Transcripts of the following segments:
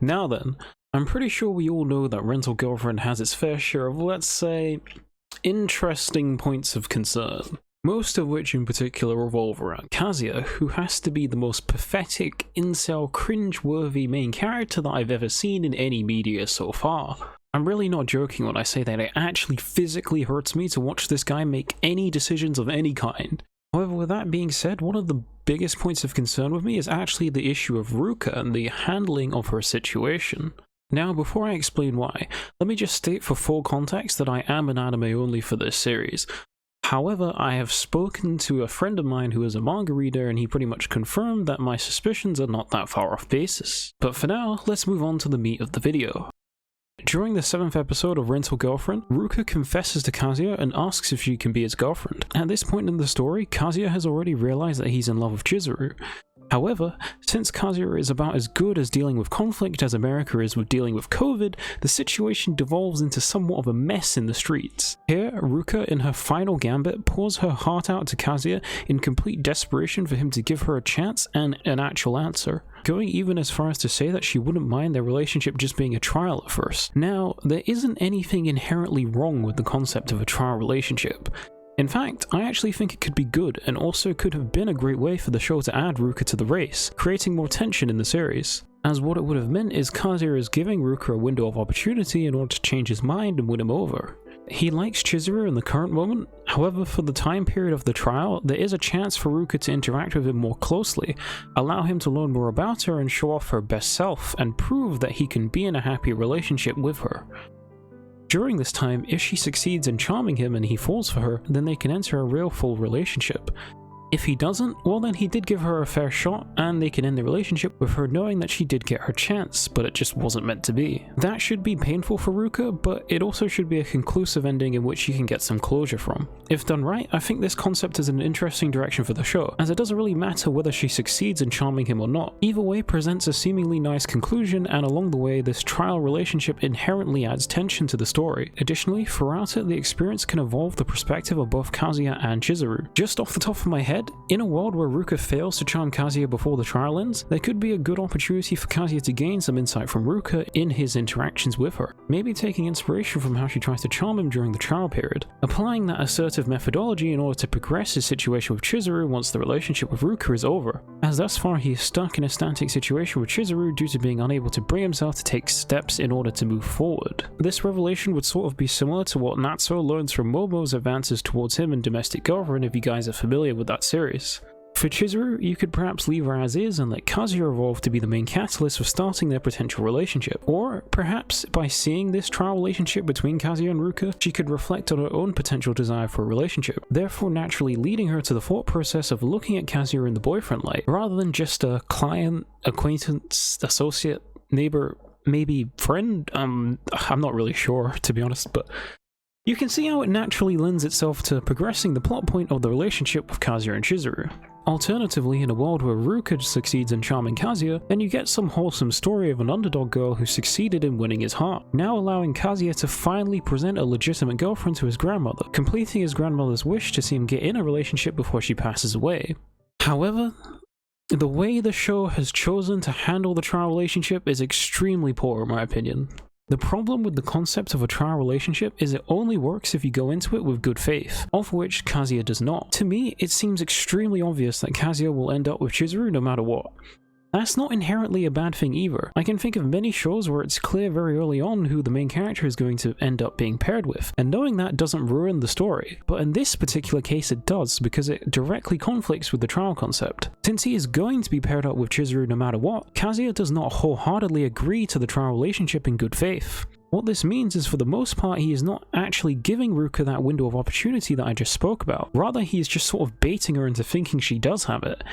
Now then, I'm pretty sure we all know that Rental Girlfriend has its fair share of, let's say, interesting points of concern. Most of which in particular revolve around Kazuya, who has to be the most pathetic, incel, cringe-worthy main character that I've ever seen in any media so far. I'm really not joking when I say that it actually physically hurts me to watch this guy make any decisions of any kind. However, with that being said, one of the biggest points of concern with me is actually the issue of Ruka and the handling of her situation. Now, before I explain why, let me just state for full context that I am an anime only for this series. However, I have spoken to a friend of mine who is a manga reader and he pretty much confirmed that my suspicions are not that far off basis. But for now, let's move on to the meat of the video. During the 7th episode of Rental Girlfriend, Ruka confesses to Kazuya and asks if she can be his girlfriend. At this point in the story, Kazuya has already realized that he's in love with Chizuru. However, since Kazuya is about as good as dealing with conflict as America is with dealing with COVID, the situation devolves into somewhat of a mess in the streets. Here, Ruka, in her final gambit, pours her heart out to Kazuya in complete desperation for him to give her a chance and an actual answer, going even as far as to say that she wouldn't mind their relationship just being a trial at first. Now, there isn't anything inherently wrong with the concept of a trial relationship. In fact, I actually think it could be good and also could have been a great way for the show to add Ruka to the race, creating more tension in the series. As what it would have meant is Kazuya is giving Ruka a window of opportunity in order to change his mind and win him over. He likes Chizuru in the current moment, however for the time period of the trial, there is a chance for Ruka to interact with him more closely, allow him to learn more about her and show off her best self, and prove that he can be in a happy relationship with her. During this time, if she succeeds in charming him and he falls for her, then they can enter a real full relationship. If he doesn't, well then he did give her a fair shot, and they can end the relationship with her knowing that she did get her chance, but it just wasn't meant to be. That should be painful for Ruka, but it also should be a conclusive ending in which she can get some closure from. If done right, I think this concept is an interesting direction for the show, as it doesn't really matter whether she succeeds in charming him or not. Either way presents a seemingly nice conclusion, and along the way, this trial relationship inherently adds tension to the story. Additionally, throughout it, the experience can evolve the perspective of both Kazuya and Chizuru. Just off the top of my head, in a world where Ruka fails to charm Kazuya before the trial ends, there could be a good opportunity for Kazuya to gain some insight from Ruka in his interactions with her, maybe taking inspiration from how she tries to charm him during the trial period, applying that assertive methodology in order to progress his situation with Chizuru once the relationship with Ruka is over, as thus far he is stuck in a static situation with Chizuru due to being unable to bring himself to take steps in order to move forward. This revelation would sort of be similar to what Natsuo learns from Momo's advances towards him in Domestic Girlfriend if you guys are familiar with that series. For Chizuru, you could perhaps leave her as is and let Kazuya evolve to be the main catalyst for starting their potential relationship. Or perhaps by seeing this trial relationship between Kazuya and Ruka, she could reflect on her own potential desire for a relationship, therefore naturally leading her to the thought process of looking at Kazuya in the boyfriend light, rather than just a client, acquaintance, associate, neighbor, maybe friend. I'm not really sure, to be honest, but you can see how it naturally lends itself to progressing the plot point of the relationship with Kazuya and Chizuru. Alternatively, in a world where Ruka succeeds in charming Kazuya, then you get some wholesome story of an underdog girl who succeeded in winning his heart, now allowing Kazuya to finally present a legitimate girlfriend to his grandmother, completing his grandmother's wish to see him get in a relationship before she passes away. However, the way the show has chosen to handle the trial relationship is extremely poor in my opinion. The problem with the concept of a trial relationship is it only works if you go into it with good faith, of which Kazuya does not. To me, it seems extremely obvious that Kazuya will end up with Chizuru no matter what. That's not inherently a bad thing either. I can think of many shows where it's clear very early on who the main character is going to end up being paired with, and knowing that doesn't ruin the story. But in this particular case it does, because it directly conflicts with the trial concept. Since he is going to be paired up with Chizuru no matter what, Kazuya does not wholeheartedly agree to the trial relationship in good faith. What this means is for the most part he is not actually giving Ruka that window of opportunity that I just spoke about, rather he is just sort of baiting her into thinking she does have it.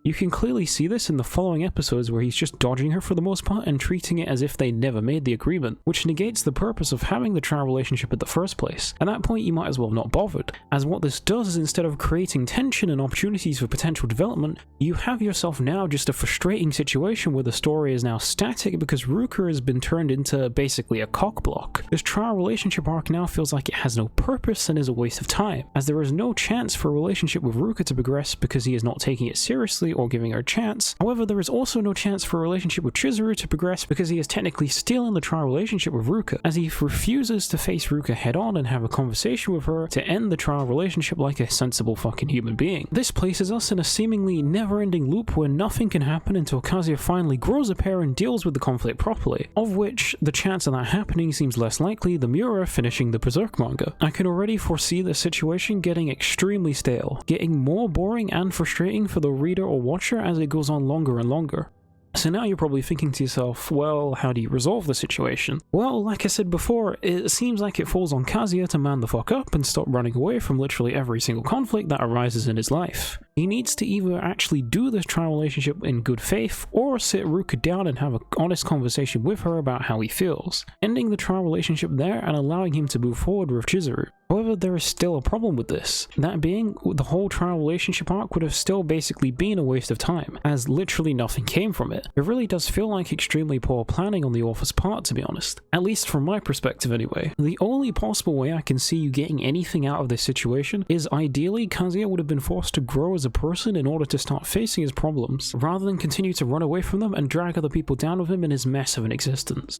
You can clearly see this in the following episodes where he's just dodging her for the most part and treating it as if they never made the agreement, which negates the purpose of having the trial relationship in the first place. At that point you might as well have not bothered, as what this does is instead of creating tension and opportunities for potential development, you have yourself now just a frustrating situation where the story is now static because Ruka has been turned into basically a cockblock. This trial relationship arc now feels like it has no purpose and is a waste of time, as there is no chance for a relationship with Ruka to progress because he is not taking it seriously or giving her a chance. However, there is also no chance for a relationship with Chizuru to progress because he is technically still in the trial relationship with Ruka, as he refuses to face Ruka head on and have a conversation with her to end the trial relationship like a sensible fucking human being. This places us in a seemingly never-ending loop where nothing can happen until Kazuya finally grows a pair and deals with the conflict properly, of which the chance of that happening seems less likely the Miura finishing the Berserk manga. I can already foresee the situation getting extremely stale, getting more boring and frustrating for the reader or watcher as it goes on longer and longer. So now you're probably thinking to yourself, well, how do you resolve the situation? Well, like I said before, it seems like it falls on Kazuya to man the fuck up and stop running away from literally every single conflict that arises in his life. He needs to either actually do this trial relationship in good faith, or sit Ruka down and have an honest conversation with her about how he feels, ending the trial relationship there and allowing him to move forward with Chizuru. However, there is still a problem with this. That being, the whole trial relationship arc would have still basically been a waste of time, as literally nothing came from it. It really does feel like extremely poor planning on the author's part, to be honest. At least from my perspective anyway. The only possible way I can see you getting anything out of this situation is ideally Kazuya would have been forced to grow as a person in order to start facing his problems, rather than continue to run away from them and drag other people down with him in his mess of an existence.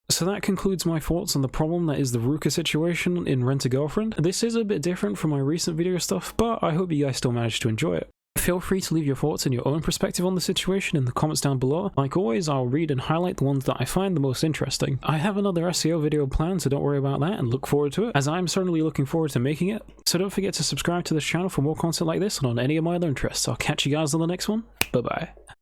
So that concludes my thoughts on the problem that is the Ruka situation in Rent-A-Girlfriend. This is a bit different from my recent video stuff, but I hope you guys still managed to enjoy it. Feel free to leave your thoughts and your own perspective on the situation in the comments down below. Like always, I'll read and highlight the ones that I find the most interesting. I have another SEO video planned, so don't worry about that and look forward to it, as I'm certainly looking forward to making it. So don't forget to subscribe to this channel for more content like this and on any of my other interests. I'll catch you guys on the next one. Bye bye.